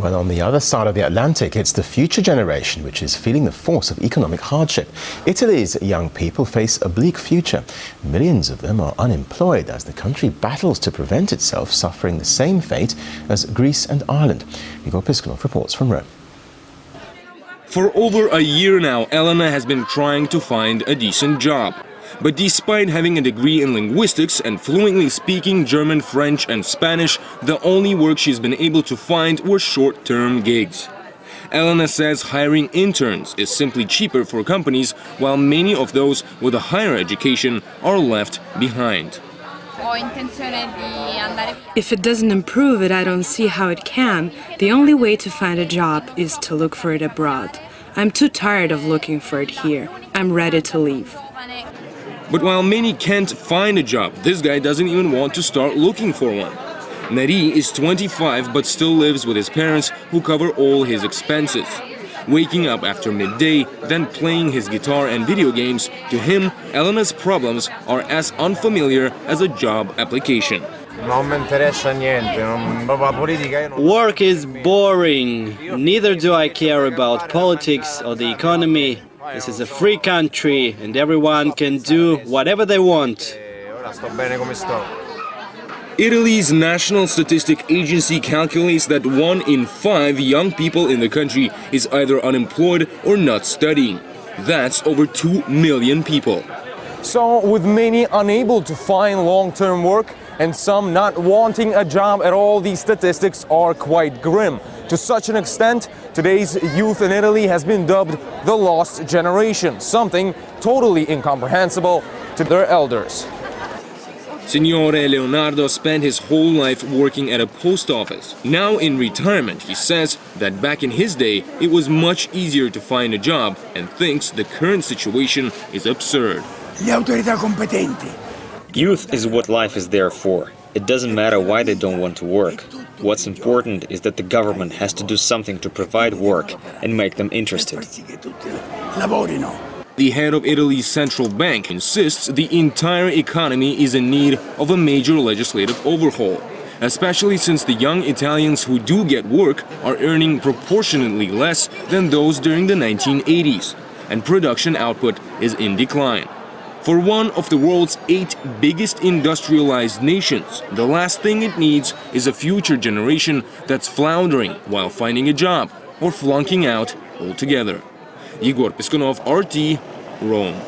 Well, on the other side of the Atlantic, it's the future generation which is feeling the force of economic hardship. Italy's young people face a bleak future. Millions of them are unemployed as the country battles to prevent itself suffering the same fate as Greece and Ireland. Igor Piskunov reports from Rome. For over a year now, Elena has been trying to find a decent job. But despite having a degree in linguistics and fluently speaking German, French and Spanish, the only work she's been able to find were short-term gigs. Elena says hiring interns is simply cheaper for companies, while many of those with a higher education are left behind. If it doesn't improve it, I don't see how it can. The only way to find a job is to look for it abroad. I'm too tired of looking for it here. I'm ready to leave. But while many can't find a job, this guy doesn't even want to start looking for one. Neri is 25 but still lives with his parents, who cover all his expenses. Waking up after midday, then playing his guitar and video games, to him, Elena's problems are as unfamiliar as a job application. Work is boring. Neither do I care about politics or the economy. This is a free country and everyone can do whatever they want. Italy's National Statistic Agency calculates that 1 in 5 young people in the country is either unemployed or not studying. That's over 2 million people. So, with many unable to find long-term work and some not wanting a job at all, these statistics are quite grim. To such an extent, today's youth in Italy has been dubbed the lost generation, something totally incomprehensible to their elders. Signore Leonardo spent his whole life working at a post office. Now in retirement, he says that back in his day, it was much easier to find a job and thinks the current situation is absurd. Youth is what life is there for. It doesn't matter why they don't want to work. What's important is that the government has to do something to provide work and make them interested. The head of Italy's central bank insists the entire economy is in need of a major legislative overhaul, especially since the young Italians who do get work are earning proportionately less than those during the 1980s, and production output is in decline. For one of the world's 8 biggest industrialized nations, the last thing it needs is a future generation that's floundering while finding a job or flunking out altogether. Igor Piskunov, RT, Rome.